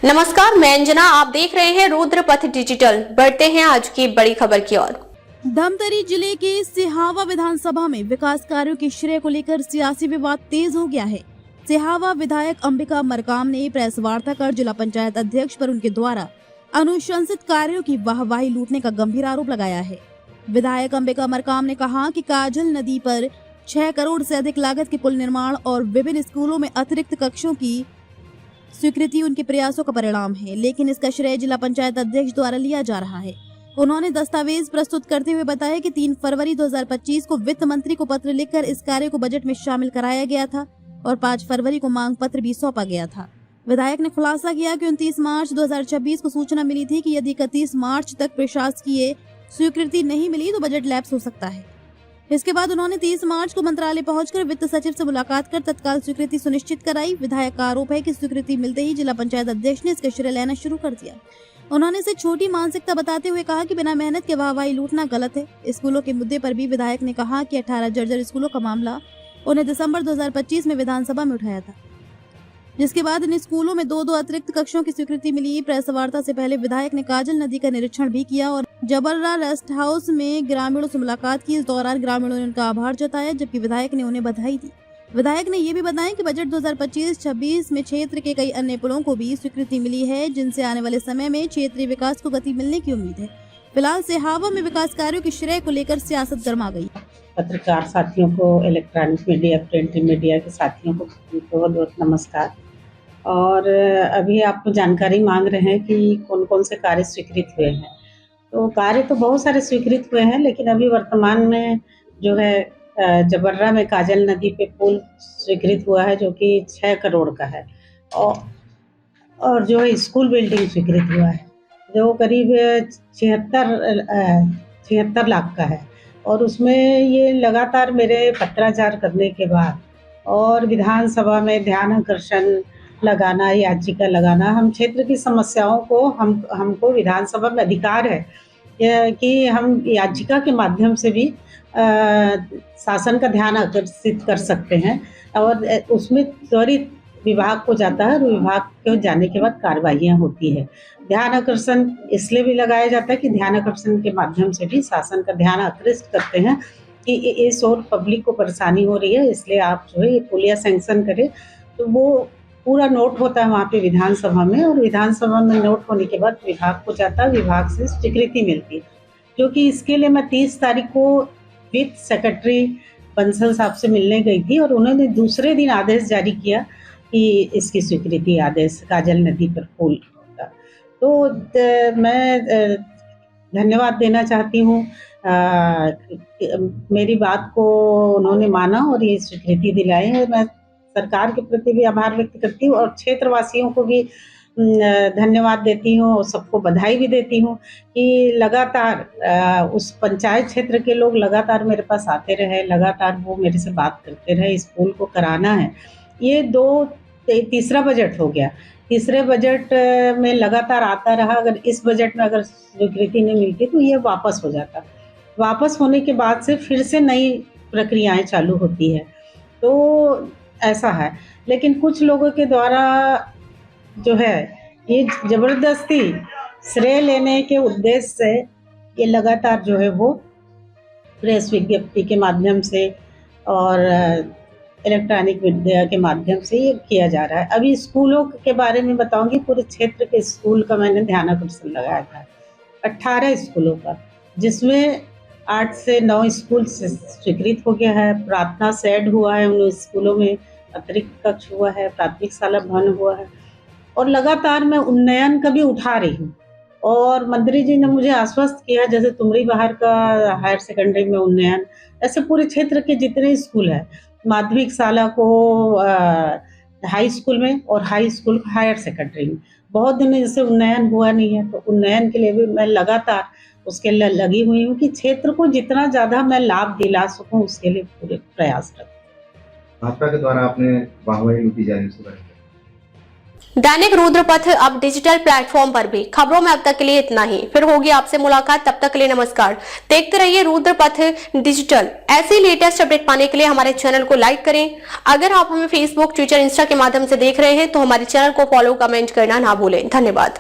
नमस्कार, मैं अंजना। आप देख रहे हैं रुद्रपथ डिजिटल। बढ़ते हैं आज की बड़ी खबर की ओर। धमतरी जिले के सिहावा विधानसभा में विकास कार्यों के श्रेय को लेकर सियासी विवाद तेज हो गया है। सिहावा विधायक अंबिका मरकाम ने प्रेस वार्ता कर जिला पंचायत अध्यक्ष पर उनके द्वारा अनुशंसित कार्यों की वाहवाही लूटने का गंभीर आरोप लगाया है। विधायक अंबिका मरकाम ने कहा कि काजल नदी पर 6 करोड़ से अधिक लागत के पुल निर्माण और विभिन्न स्कूलों में अतिरिक्त कक्षों की स्वीकृति उनके प्रयासों का परिणाम है, लेकिन इसका श्रेय जिला पंचायत अध्यक्ष द्वारा लिया जा रहा है। उन्होंने दस्तावेज प्रस्तुत करते हुए बताया कि 3 फरवरी 2025 को वित्त मंत्री को पत्र लिखकर इस कार्य को बजट में शामिल कराया गया था और 5 फरवरी को मांग पत्र भी सौंपा गया था। विधायक ने खुलासा किया कि 29 मार्च 2026 को सूचना मिली थी कि यदि 31 मार्च तक प्रशासकीय स्वीकृति नहीं मिली तो बजट लैप्स हो सकता है। इसके बाद उन्होंने 30 मार्च को मंत्रालय पहुंचकर वित्त सचिव से मुलाकात कर तत्काल स्वीकृति सुनिश्चित कराई। विधायक का आरोप है कि स्वीकृति मिलते ही जिला पंचायत अध्यक्ष ने इसका श्रेय लेना शुरू कर दिया। उन्होंने इसे छोटी मानसिकता बताते हुए कहा कि बिना मेहनत के वाहवाही लूटना गलत है। स्कूलों के मुद्दे पर भी विधायक ने कहा कि 18 जर्जर स्कूलों का मामला उन्हें दिसंबर 2025 में विधानसभा में उठाया था, जिसके बाद इन स्कूलों में 2 अतिरिक्त कक्षों की स्वीकृति मिली। प्रेस वार्ता से पहले विधायक ने काजल नदी का निरीक्षण भी किया और जबर्रा रेस्ट हाउस में ग्रामीणों से मुलाकात की। इस दौरान ग्रामीणों ने उनका आभार जताया, जबकि विधायक ने उन्हें बधाई दी। विधायक ने ये भी बताया कि बजट 2025-26 में क्षेत्र के कई अन्य पुलों को भी स्वीकृति मिली है, जिनसे आने वाले समय में क्षेत्रीय विकास को गति मिलने की उम्मीद है। फिलहाल सिहावा में विकास कार्यों के श्रेय को लेकर सियासत गर्मा गई। पत्रकार साथियों को, इलेक्ट्रॉनिक मीडिया, प्रिंट मीडिया के साथियों को बहुत बहुत नमस्कार। और अभी आप जानकारी मांग रहे हैं कि कौन कौन से कार्य स्वीकृत हुए हैं। तो कार्य तो बहुत सारे स्वीकृत हुए हैं, लेकिन अभी वर्तमान में जो है जबर्रा में काजल नदी पे पुल स्वीकृत हुआ है, जो कि 6 करोड़ का है। और जो है स्कूल बिल्डिंग स्वीकृत हुआ है, जो करीब 76 लाख का है। और उसमें ये लगातार मेरे पत्राचार करने के बाद और विधानसभा में ध्यानाकर्षण लगाना, याचिका लगाना, हम क्षेत्र की समस्याओं को हमको विधानसभा में अधिकार है कि हम याचिका के माध्यम से भी शासन का ध्यान आकर्षित कर सकते हैं और उसमें त्वरित विभाग को जाता है और विभाग को जाने के बाद कार्रवाइयाँ होती है। ध्यान आकर्षण इसलिए भी लगाया जाता है कि ध्यान आकर्षण के माध्यम से भी शासन का ध्यान आकृष्ट करते हैं कि इस और पब्लिक को परेशानी हो रही है, इसलिए आप जो है ये पुलिया सैंक्शन करें। तो वो पूरा नोट होता है वहाँ पे विधानसभा में, और विधानसभा में नोट होने के बाद विभाग को जाता है, विभाग से स्वीकृति मिलती है। जो कि इसके लिए मैं 30 तारीख को वित्त सेक्रेटरी बंसल साहब से मिलने गई थी और उन्होंने दूसरे दिन आदेश जारी किया कि इसकी स्वीकृति आदेश काजल नदी पर पुल का। तो मैं धन्यवाद देना चाहती हूँ। मेरी बात को उन्होंने माना और ये स्वीकृति दिलाई है। मैं सरकार के प्रति भी आभार व्यक्त करती हूँ और क्षेत्रवासियों को भी धन्यवाद देती हूँ और सबको बधाई भी देती हूँ कि लगातार उस पंचायत क्षेत्र के लोग लगातार मेरे पास आते रहे, लगातार वो मेरे से बात करते रहे। इस पुल को कराना है। ये तीसरा बजट हो गया। तीसरे बजट में लगातार आता रहा। अगर इस बजट में अगर स्वीकृति नहीं मिलती तो ये वापस हो जाता। वापस होने के बाद से फिर से नई प्रक्रियाएं चालू होती है। तो ऐसा है, लेकिन कुछ लोगों के द्वारा जो है ये जबरदस्ती श्रेय लेने के उद्देश्य से ये लगातार जो है वो प्रेस विज्ञप्ति के माध्यम से और इलेक्ट्रॉनिक मीडिया के माध्यम से ये किया जा रहा है। अभी स्कूलों के बारे में बताऊंगी। पूरे क्षेत्र के स्कूल का मैंने ध्यानाकर्षण लगाया था, 18 स्कूलों का, जिसमें 8 से 9 स्कूल स्वीकृत हो गया है। प्रार्थना शेड हुआ है उन स्कूलों में, अतिरिक्त कक्ष हुआ है, प्राथमिक शाला भवन हुआ है। और लगातार मैं उन्नयन का भी उठा रही हूँ और मंत्री जी ने मुझे आश्वस्त किया, जैसे तुमरी बाहर का हायर सेकेंडरी में उन्नयन, ऐसे पूरे क्षेत्र के जितने स्कूल हैं, माध्यमिक शाला को हाई स्कूल में और हाई स्कूल को हायर सेकेंडरी में बहुत दिनों से उन्नयन हुआ नहीं है। तो उन्नयन के लिए भी मैं लगातार उसके लिए लगी हुई हूँ कि क्षेत्र को जितना ज़्यादा मैं लाभ दिला सकूँ उसके लिए पूरे प्रयास करती हूँ। भाजपा के द्वारा आपने वाहवाही लूटी जा रही है, दैनिक रुद्रपथ अब डिजिटल प्लेटफॉर्म पर भी। खबरों में अब तक के लिए इतना ही, फिर होगी आपसे मुलाकात, तब तक के लिए नमस्कार। देखते रहिए रुद्रपथ डिजिटल। ऐसी लेटेस्ट अपडेट पाने के लिए हमारे चैनल को लाइक करें। अगर आप हमें फेसबुक, ट्विटर, इंस्टा के माध्यम से देख रहे हैं तो हमारे चैनल को फॉलो, कमेंट करना ना भूलें। धन्यवाद।